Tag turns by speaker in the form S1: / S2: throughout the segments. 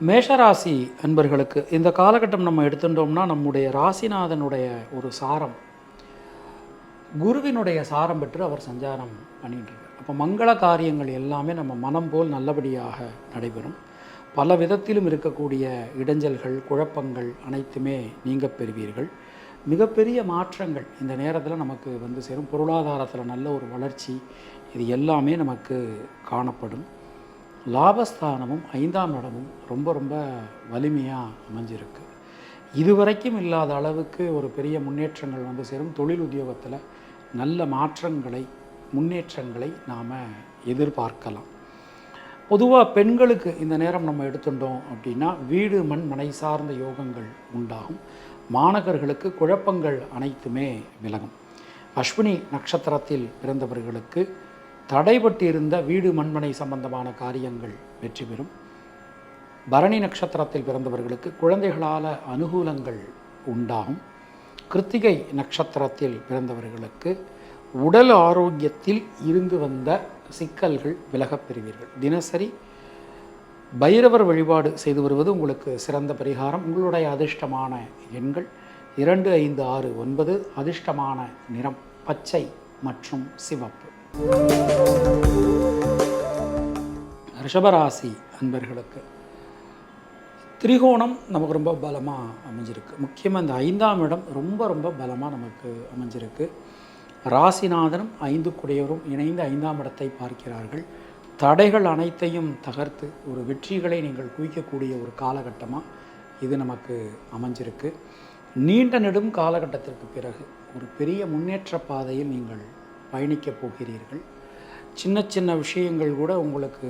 S1: மேஷராசி அன்பர்களுக்கு இந்த காலகட்டம் நம்ம எடுத்துட்டோம்னா நம்முடைய ராசிநாதனுடைய ஒரு சாரம் குருவினுடைய சாரம் பெற்று அவர் சஞ்சாரம் பண்ணிட்டு இருக்கார். அப்போ மங்கள காரியங்கள் எல்லாமே நம்ம மனம் போல் நல்லபடியாக நடைபெறும். பல விதத்திலும் இருக்கக்கூடிய இடைஞ்சல்கள் குழப்பங்கள் அனைத்துமே நீங்க பெறுவீர்கள். மிகப்பெரிய மாற்றங்கள் இந்த நேரத்தில் நமக்கு வந்து சேரும். பொருளாதாரத்தில் நல்ல ஒரு வளர்ச்சி இது எல்லாமே நமக்கு காணப்படும். லாபஸ்தானமும் 5ஆம் இடமும் ரொம்ப ரொம்ப வலிமையாக அமைஞ்சிருக்கு. இதுவரைக்கும் இல்லாத அளவுக்கு ஒரு பெரிய முன்னேற்றங்கள் வந்து சேரும். தொழில் உத்தியோகத்தில் நல்ல மாற்றங்களை முன்னேற்றங்களை நாம் எதிர்பார்க்கலாம். பொதுவாக பெண்களுக்கு இந்த நேரம் நம்ம எடுத்துட்டோம் அப்படின்னா வீடு மண் மனை சார்ந்த யோகங்கள் உண்டாகும். மாணவர்களுக்கு குழப்பங்கள் அனைத்துமே விலகும். அஸ்வினி நட்சத்திரத்தில் பிறந்தவர்களுக்கு தடைபட்டிருந்த வீடு மண்மனை சம்பந்தமான காரியங்கள் வெற்றி பெறும். பரணி நட்சத்திரத்தில் பிறந்தவர்களுக்கு குழந்தைகளால் அனுகூலங்கள் உண்டாகும். கிருத்திகை நட்சத்திரத்தில் பிறந்தவர்களுக்கு உடல் ஆரோக்கியத்தில் இருந்து வந்த சிக்கல்கள் விலகப் பெறுவீர்கள். தினசரி பைரவர் வழிபாடு செய்து வருவது உங்களுக்கு சிறந்த பரிகாரம். உங்களுடைய அதிர்ஷ்டமான எண்கள் 2, 5, 6, 9. அதிர்ஷ்டமான நிறம் பச்சை மற்றும் சிவப்பு. ரிஷபராசி அன்பர்களுக்கு திரிகோணம் நமக்கு ரொம்ப பலமாக அமைஞ்சிருக்கு. முக்கியமாக இந்த 5ஆம் இடம் ரொம்ப ரொம்ப பலமாக நமக்கு அமைஞ்சிருக்கு. ராசிநாதனும் 5 குடையவரும் இணைந்து 5ஆம் இடத்தை பார்க்கிறார்கள். தடைகள் அனைத்தையும் தகர்த்து ஒரு வெற்றிகளை நீங்கள் குவிக்கக்கூடிய ஒரு காலகட்டமாக இது நமக்கு அமைஞ்சிருக்கு. நீண்ட நெடும் காலகட்டத்திற்கு பிறகு ஒரு பெரிய முன்னேற்ற பாதையில் நீங்கள் பயணிக்கப் போகிறீர்கள். சின்ன சின்ன விஷயங்கள் கூட உங்களுக்கு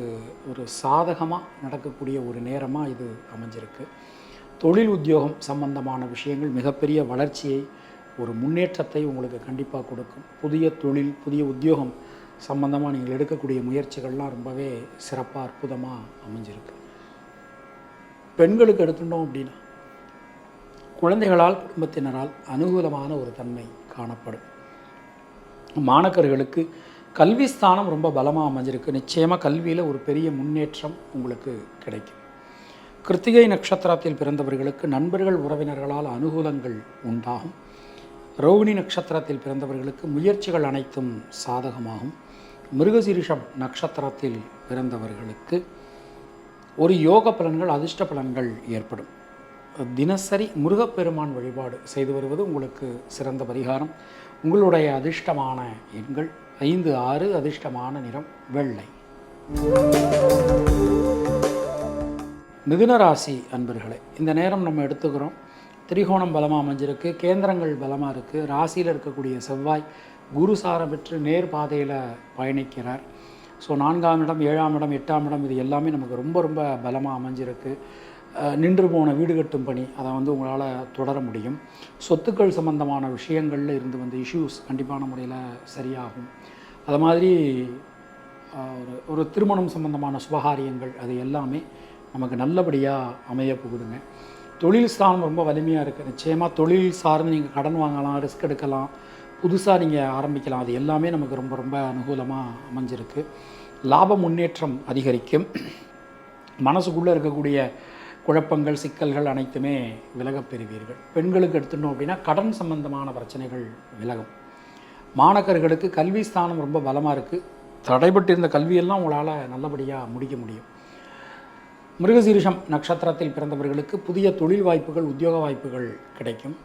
S1: ஒரு சாதகமாக நடக்கக்கூடிய ஒரு நேரமாக இது அமைஞ்சிருக்கு. தொழில் உத்தியோகம் சம்பந்தமான விஷயங்கள் மிகப்பெரிய வளர்ச்சியை ஒரு முன்னேற்றத்தை உங்களுக்கு கண்டிப்பாக கொடுக்கும். புதிய தொழில் புதிய உத்தியோகம் சம்பந்தமாக நீங்கள் எடுக்கக்கூடிய முயற்சிகள்லாம் ரொம்பவே சிறப்பாக அற்புதமாக அமைஞ்சிருக்கு. பெண்களுக்கு எடுத்துட்டோம் அப்படின்னா குழந்தைகளால் குடும்பத்தினரால் அனுகூலமான ஒரு தன்மை காணப்படும். மாணவர்களுக்கு கல்வி ஸ்தானம் ரொம்ப பலமாக அமைஞ்சிருக்கு. நிச்சயமாக கல்வியில் ஒரு பெரிய முன்னேற்றம் உங்களுக்கு கிடைக்கும். கிருத்திகை நட்சத்திரத்தில் பிறந்தவர்களுக்கு நண்பர்கள் உறவினர்களால் அனுகூலங்கள் உண்டாகும். ரோகிணி நட்சத்திரத்தில் பிறந்தவர்களுக்கு முயற்சிகள் அனைத்தும் சாதகமாகும். மிருகசீரிஷம் நட்சத்திரத்தில் பிறந்தவர்களுக்கு ஒரு யோக பலன்கள் அதிர்ஷ்ட பலன்கள் ஏற்படும். தினசரி முருகப்பெருமான் வழிபாடு செய்து வருவது உங்களுக்கு சிறந்த பரிகாரம். உங்களுடைய அதிர்ஷ்டமான எண்கள் 5, 6. அதிர்ஷ்டமான நிறம் வெள்ளை. மிதுன ராசி அன்பர்களே இந்த நேரம் நம்ம எடுத்துக்கிறோம். திரிகோணம் பலமாக அமைஞ்சிருக்கு. கேந்திரங்கள் பலமாக இருக்குது. ராசியில் இருக்கக்கூடிய செவ்வாய் குரு சாரம் பெற்று நேர் பாதையில் பயணிக்கிறார். ஸோ 4ஆம் இடம் 7ஆம் இடம் 8ஆம் இடம் இது எல்லாமே நமக்கு ரொம்ப ரொம்ப பலமாக அமைஞ்சிருக்கு. நின்று போன வீடு கட்டும் பணி அதை வந்து உங்களால் தொடர முடியும். சொத்துக்கள் சம்பந்தமான விஷயங்களில் இருந்து வந்த இஷ்யூஸ் கண்டிப்பான முறையில் சரியாகும். அது மாதிரி ஒரு திருமணம் சம்பந்தமான சுபகாரியங்கள் அது எல்லாமே நமக்கு நல்லபடியாக அமைய போகுதுங்க. தொழில் ஸ்தானம் ரொம்ப வலிமையாக இருக்குது. நிச்சயமாக தொழில் சார்ந்து நீங்கள் கடன் வாங்கலாம், ரிஸ்க் எடுக்கலாம், புதுசாக நீங்கள் ஆரம்பிக்கலாம். அது எல்லாமே நமக்கு ரொம்ப ரொம்ப அனுகூலமாக அமைஞ்சிருக்கு. லாப முன்னேற்றம் அதிகரிக்கும். மனசுக்குள்ளே இருக்கக்கூடிய குழப்பங்கள் சிக்கல்கள் அனைத்துமே விலகப் பெறுவீர்கள். பெண்களுக்கு எடுத்துட்டோம் அப்படின்னா கடன் சம்பந்தமான பிரச்சனைகள் விலகும். மாணவர்களுக்கு கல்வி ஸ்தானம் ரொம்ப பலமாக இருக்குது. தடைபட்டிருந்த கல்வியெல்லாம் உங்களால் நல்லபடியாக முடிக்க முடியும். மிருகசீரிஷம் நட்சத்திரத்தில் பிறந்தவர்களுக்கு புதிய தொழில் வாய்ப்புகள் உத்தியோக வாய்ப்புகள் கிடைக்கும்.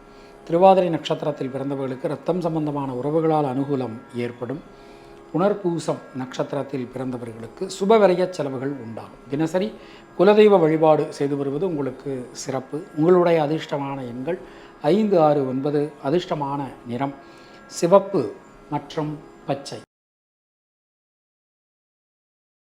S1: திருவாதிரை நட்சத்திரத்தில் பிறந்தவர்களுக்கு இரத்தம் சம்பந்தமான உறவுகளால் அனுகூலம் ஏற்படும். புனர்பூசம் நட்சத்திரத்தில் பிறந்தவர்களுக்கு சுபவிரய செலவுகள் உண்டாகும். தினசரி குலதெய்வ வழிபாடு செய்து வருவது உங்களுக்கு சிறப்பு. உங்களுடைய அதிர்ஷ்டமான எண்கள் 5, 6, 9. அதிர்ஷ்டமான நிறம் சிவப்பு மற்றும் பச்சை.